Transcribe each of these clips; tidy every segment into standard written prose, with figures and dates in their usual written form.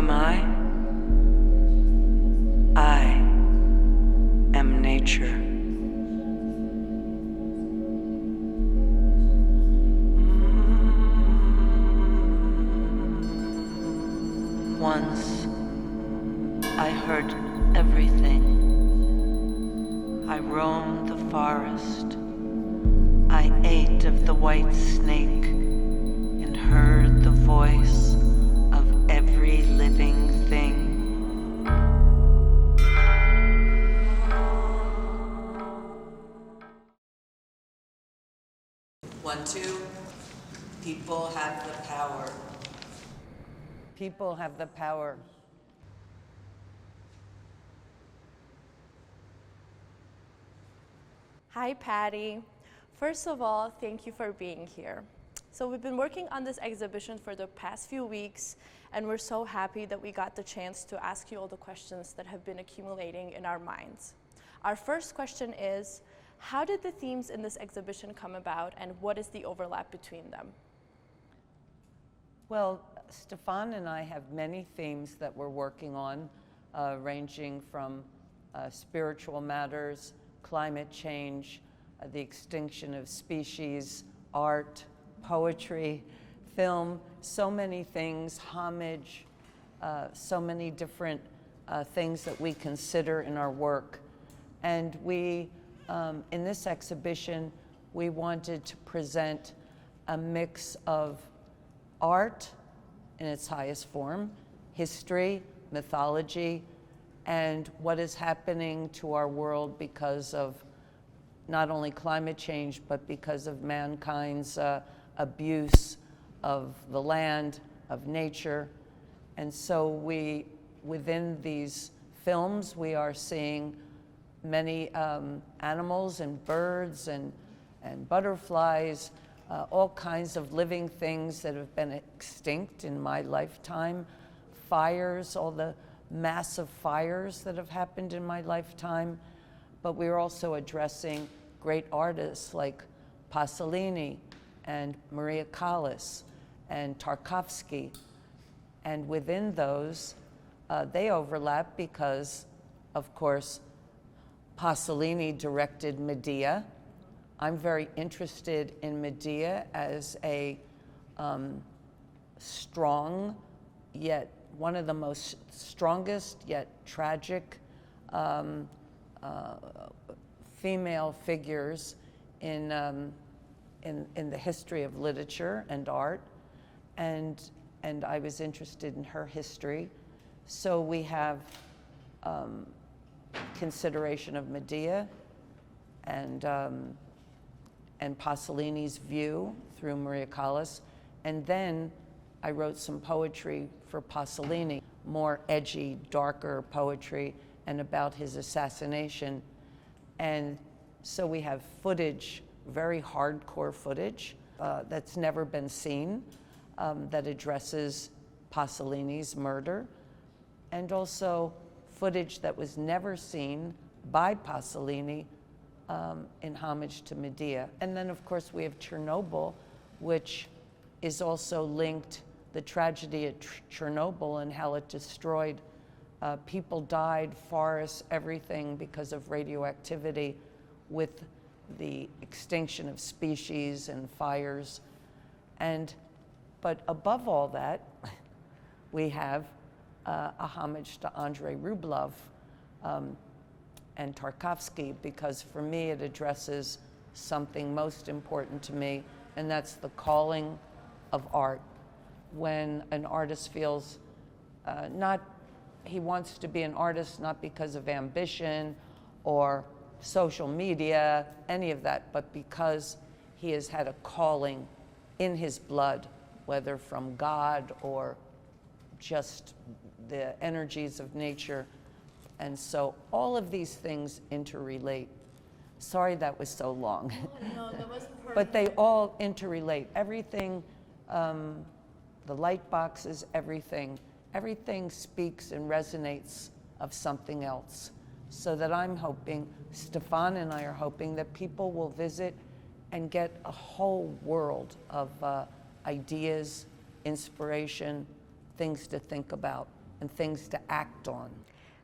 am I? I am nature. Once I heard everything. I roamed the forest. I ate of the white snake and heard the voice of every living thing. One, two. People have the power. People have the power. Hi, Patti. First of all, thank you for being here. So we've been working on this exhibition for the past few weeks, and we're so happy that we got the chance to ask you all the questions that have been accumulating in our minds. Our first question is, how did the themes in this exhibition come about, and what is the overlap between them? Well, Stefan and I have many themes that we're working on, ranging from spiritual matters, climate change, the extinction of species, art, poetry, film, so many things, homage, so many different things that we consider in our work. And we, in this exhibition, we wanted to present a mix of art in its highest form, history, mythology, and what is happening to our world because of not only climate change, but because of mankind's abuse of the land, of nature. And so within these films, we are seeing many animals and birds and butterflies, all kinds of living things that have been extinct in my lifetime, fires, all the massive fires that have happened in my lifetime. But we're also addressing great artists like Pasolini and Maria Callas and Tarkovsky. And within those, they overlap because, of course, Pasolini directed Medea. I'm very interested in Medea as a strong, yet one of the most strongest yet tragic female figures in the history of literature and art, and I was interested in her history. So we have consideration of Medea and Pasolini's view through Maria Callas, and then I wrote some poetry for Pasolini, more edgy, darker poetry, and about his assassination. And so we have footage, very hardcore footage, that's never been seen, that addresses Pasolini's murder, and also footage that was never seen by Pasolini in homage to Medea. And then, of course, we have Chernobyl, which is also linked, the tragedy at Chernobyl and how it destroyed. People died, forests, everything because of radioactivity with the extinction of species and fires. But above all that, we have a homage to Andrei Rublev and Tarkovsky, because for me it addresses something most important to me, and that's the calling of art. When an artist feels he wants to be an artist not because of ambition or social media, any of that, but because he has had a calling in his blood, whether from God or just the energies of nature. And so all of these things interrelate. Sorry that was so long. No, that was perfect. But they all interrelate. Everything, the light boxes, everything speaks and resonates of something else. So that I'm hoping, Stefan and I are hoping, that people will visit and get a whole world of ideas, inspiration, things to think about. and things to act on.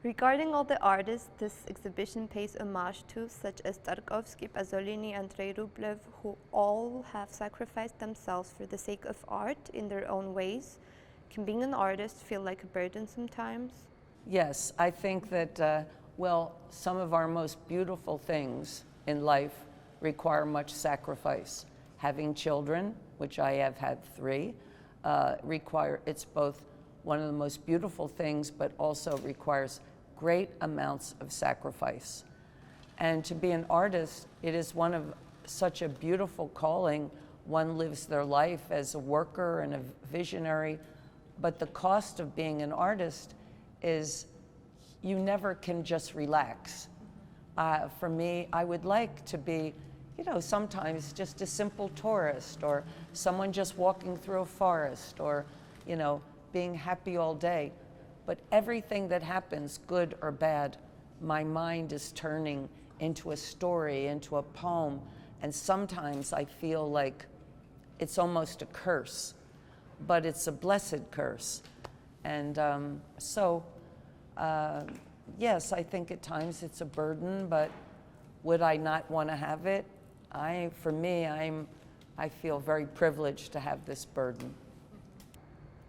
Regarding all the artists this exhibition pays homage to, such as Tarkovsky, Pasolini, and Rublev, who all have sacrificed themselves for the sake of art in their own ways, can being an artist feel like a burden sometimes? Yes, I think that, well, some of our most beautiful things in life require much sacrifice. Having children, which I have had 3, it's both one of the most beautiful things, but also requires great amounts of sacrifice. And to be an artist, it is one of such a beautiful calling. One lives their life as a worker and a visionary, but the cost of being an artist is you never can just relax. For me, I would like to be, you know, sometimes just a simple tourist, or someone just walking through a forest, or, you know, being happy all day. But everything that happens, good or bad, my mind is turning into a story, into a poem, and sometimes I feel like it's almost a curse, but it's a blessed curse. And yes, I think at times it's a burden, but would I not want to have it? For me, I feel very privileged to have this burden.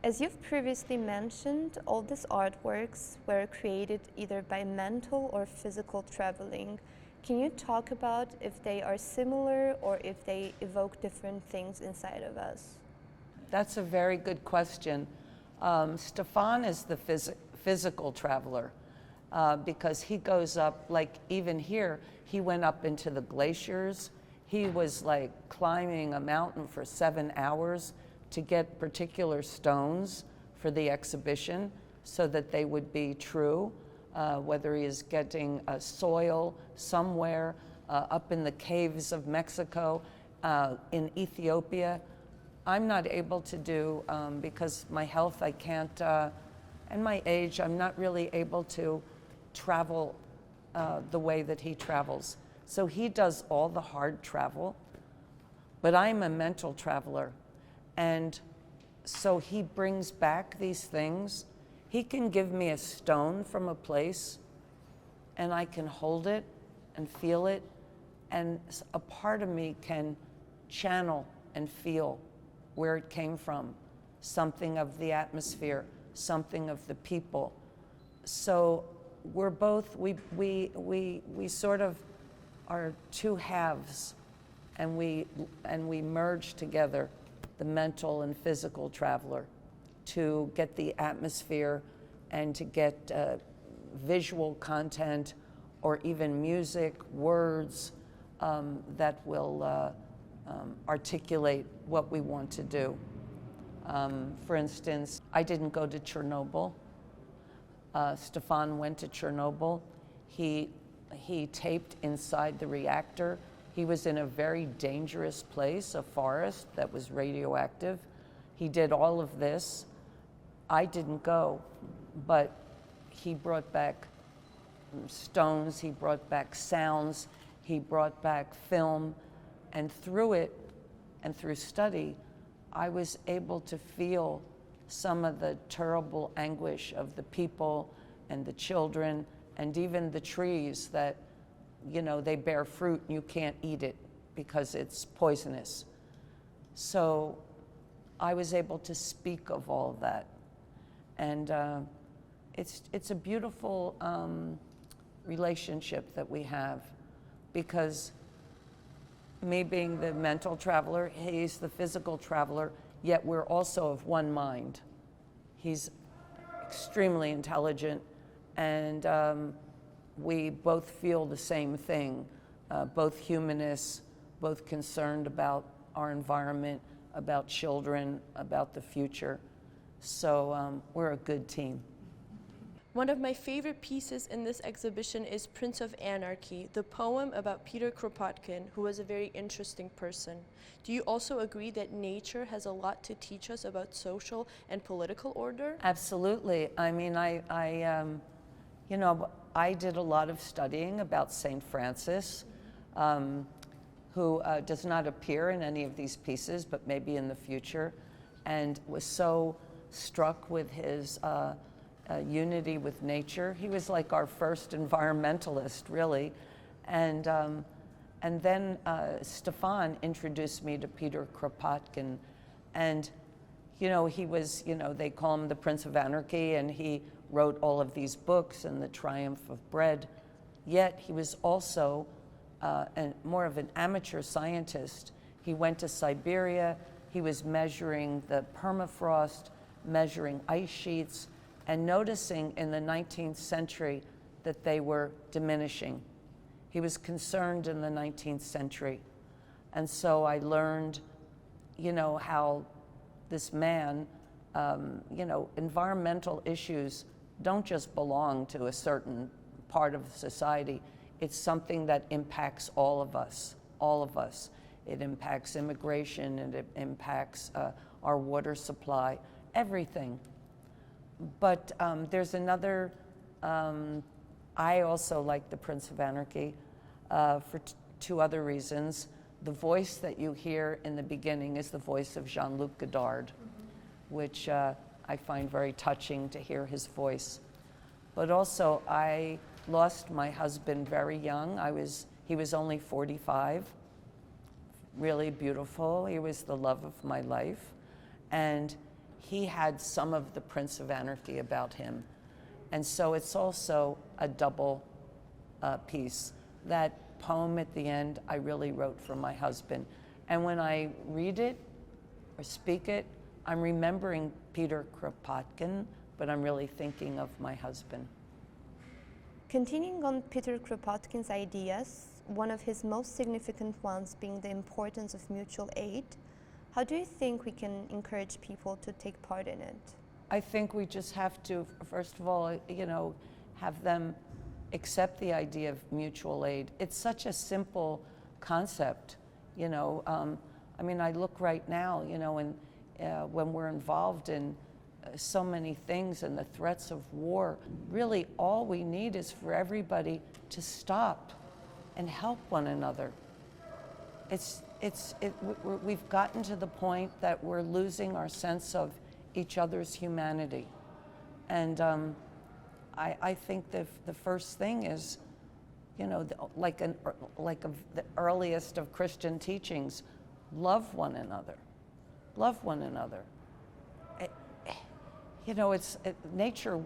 As you've previously mentioned, all these artworks were created either by mental or physical traveling. Can you talk about if they are similar or if they evoke different things inside of us? That's a very good question. Stefan is the physical traveler because he goes up, like even here, he went up into the glaciers. He was like climbing a mountain for 7 hours to get particular stones for the exhibition so that they would be true, whether he is getting soil somewhere up in the caves of Mexico, in Ethiopia. I'm not able to do, because my health, I can't, and my age, I'm not really able to travel the way that he travels. So he does all the hard travel, but I'm a mental traveler. And so he brings back these things. He can give me a stone from a place, and I can hold it and feel it, and a part of me can channel and feel where it came from, something of the atmosphere, something of the people. So we're both, we sort of are 2 halves, and we merge together, the mental and physical traveler, to get the atmosphere and to get visual content or even music, words that will articulate what we want to do. For instance, I didn't go to Chernobyl. Stefan went to Chernobyl. He taped inside the reactor. He was in a very dangerous place, a forest that was radioactive. He did all of this. I didn't go, but he brought back stones, he brought back sounds, he brought back film, and through it, and through study, I was able to feel some of the terrible anguish of the people and the children and even the trees that, you know, they bear fruit and you can't eat it because it's poisonous. So I was able to speak of all of that. And it's a beautiful relationship that we have, because me being the mental traveler, he's the physical traveler, yet we're also of one mind. He's extremely intelligent, and we both feel the same thing, both humanists, both concerned about our environment, about children, about the future. So we're a good team. One of my favorite pieces in this exhibition is Prince of Anarchy, the poem about Peter Kropotkin, who was a very interesting person. Do you also agree that nature has a lot to teach us about social and political order? Absolutely. I mean, you know, I did a lot of studying about St. Francis, who does not appear in any of these pieces, but maybe in the future, and was so struck with his unity with nature. He was like our first environmentalist, really. And then Stefan introduced me to Peter Kropotkin. And, he was, they call him the Prince of Anarchy, and he wrote all of these books and The Triumph of Bread. Yet he was also more of an amateur scientist. He went to Siberia. He was measuring the permafrost, measuring ice sheets, and noticing in the 19th century that they were diminishing. He was concerned in the 19th century. And so I learned, how this man, environmental issues don't just belong to a certain part of society. It's something that impacts all of us, all of us. It impacts immigration, and it impacts our water supply, everything. But there's another, I also like the Prince of Anarchy for two other reasons. The voice that you hear in the beginning is the voice of Jean-Luc Godard, which I find very touching to hear his voice. But also, I lost my husband very young. He was only 45, really beautiful. He was the love of my life. And he had some of the Prince of Anarchy about him. And so it's also a double piece. That poem at the end, I really wrote for my husband. And when I read it or speak it, I'm remembering Peter Kropotkin, but I'm really thinking of my husband. Continuing on Peter Kropotkin's ideas, one of his most significant ones being the importance of mutual aid, how do you think we can encourage people to take part in it? I think we just have to, first of all, have them accept the idea of mutual aid. It's such a simple concept, I look right now, when we're involved in so many things and the threats of war, really all we need is for everybody to stop and help one another. We've gotten to the point that we're losing our sense of each other's humanity. And I think the first thing is, the earliest of Christian teachings, love one another. Love one another. Nature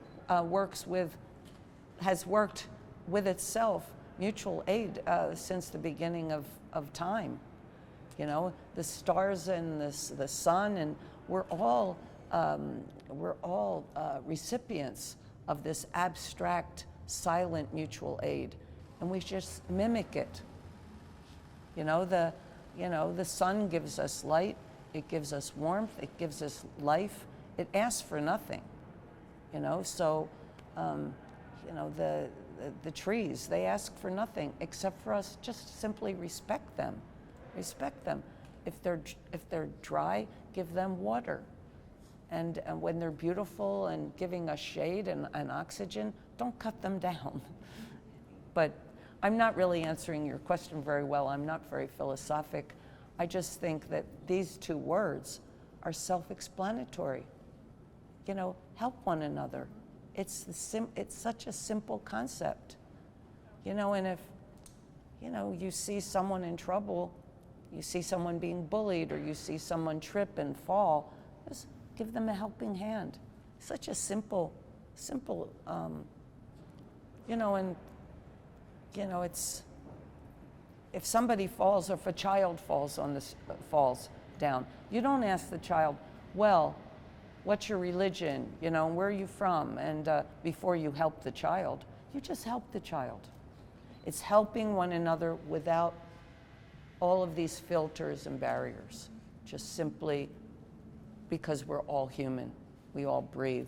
has worked with itself, mutual aid, since the beginning of time. The stars and the sun, and we're all recipients of this abstract, silent mutual aid, and we just mimic it. The sun gives us light, it gives us warmth, it gives us life. It asks for nothing, So, the trees, they ask for nothing except for us just simply respect them. Respect them. If they're dry, give them water. And when they're beautiful and giving us shade and oxygen, don't cut them down. But I'm not really answering your question very well. I'm not very philosophic. I just think that these two words are self-explanatory. Help one another. It's such a simple concept. And if, you see someone in trouble, you see someone being bullied, or you see someone trip and fall, just give them a helping hand. Such a simple, it's, if somebody falls, or if a child falls down, you don't ask the child, well, what's your religion, where are you from, and before you help the child, you just help the child. It's helping one another without all of these filters and barriers, just simply because we're all human, we all breathe.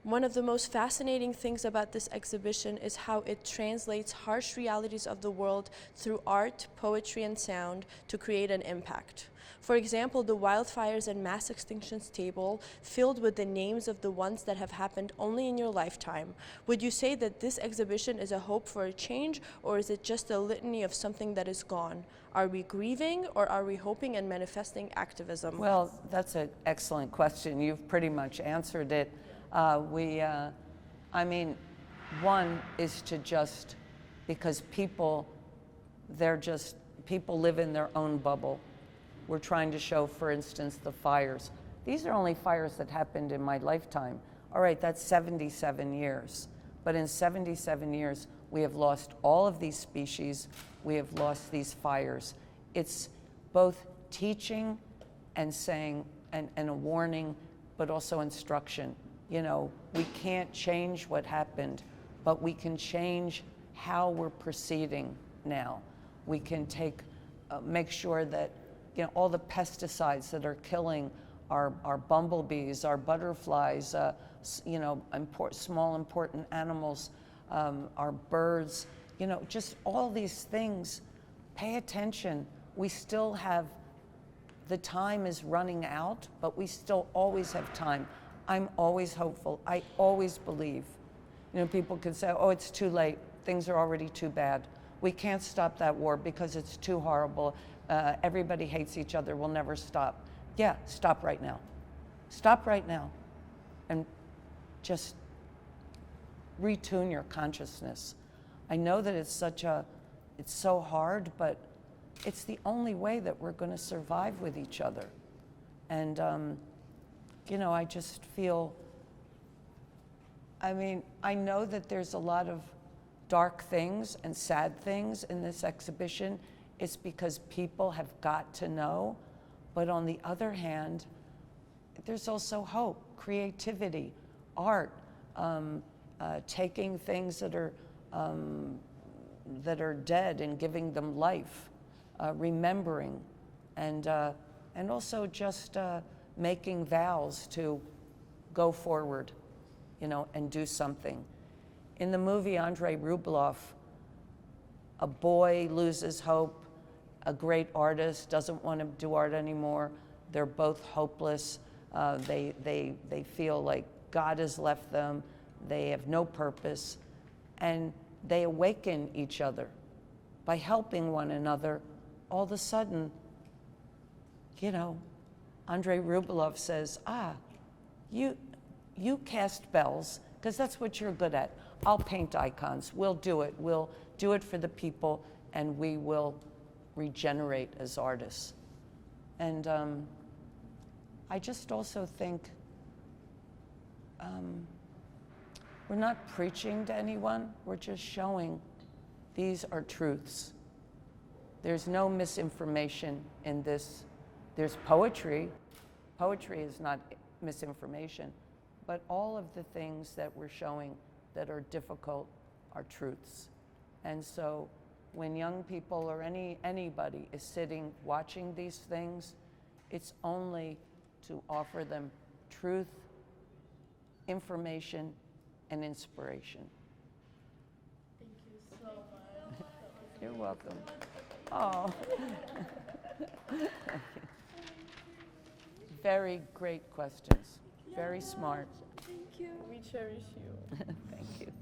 One of the most fascinating things about this exhibition is how it translates harsh realities of the world through art, poetry, and sound to create an impact. For example, the wildfires and mass extinctions table filled with the names of the ones that have happened only in your lifetime. Would you say that this exhibition is a hope for a change, or is it just a litany of something that is gone? Are we grieving, or are we hoping and manifesting activism? Well, that's an excellent question. You've pretty much answered it. I mean, one is to just, because people live in their own bubble. We're trying to show, for instance, the fires. These are only fires that happened in my lifetime. All right, that's 77 years. But in 77 years, we have lost all of these species. We have lost these fires. It's both teaching and saying, and a warning, but also instruction. You know, we can't change what happened, but we can change how we're proceeding now. We can make sure that, you know, all the pesticides that are killing our bumblebees, our butterflies, you know, small important animals, our birds, you know, just all these things. Pay attention. We still have, the time is running out, but we still always have time. I'm always hopeful. I always believe. You know, people can say, oh, it's too late. Things are already too bad. We can't stop that war because it's too horrible. Everybody hates each other. We'll never stop. Yeah, stop right now. Stop right now. And just retune your consciousness. I know that it's so hard, but it's the only way that we're going to survive with each other. And, you know, I just feel, I mean, I know that there's a lot of dark things and sad things in this exhibition. It's because people have got to know. But on the other hand, there's also hope, creativity, art, taking things that are dead and giving them life, remembering, and also just making vows to go forward, you know, and do something. In the movie Andrei Rublev, a boy loses hope, a great artist doesn't want to do art anymore. They're both hopeless. They feel like God has left them. They have no purpose. And they awaken each other by helping one another. All of a sudden, you know, Andrei Rublev says, you cast spells, because that's what you're good at. I'll paint icons. We'll do it. We'll do it for the people, and we will regenerate as artists. And I just also think we're not preaching to anyone. We're just showing these are truths. There's no misinformation in this. There's poetry. Poetry is not misinformation, but all of the things that we're showing that are difficult are truths. And so when young people or anybody is sitting watching these things, it's only to offer them truth, information, and inspiration. Thank you so much. You're welcome. Oh. Very great questions. Very smart. Thank you. We cherish you. Thank you.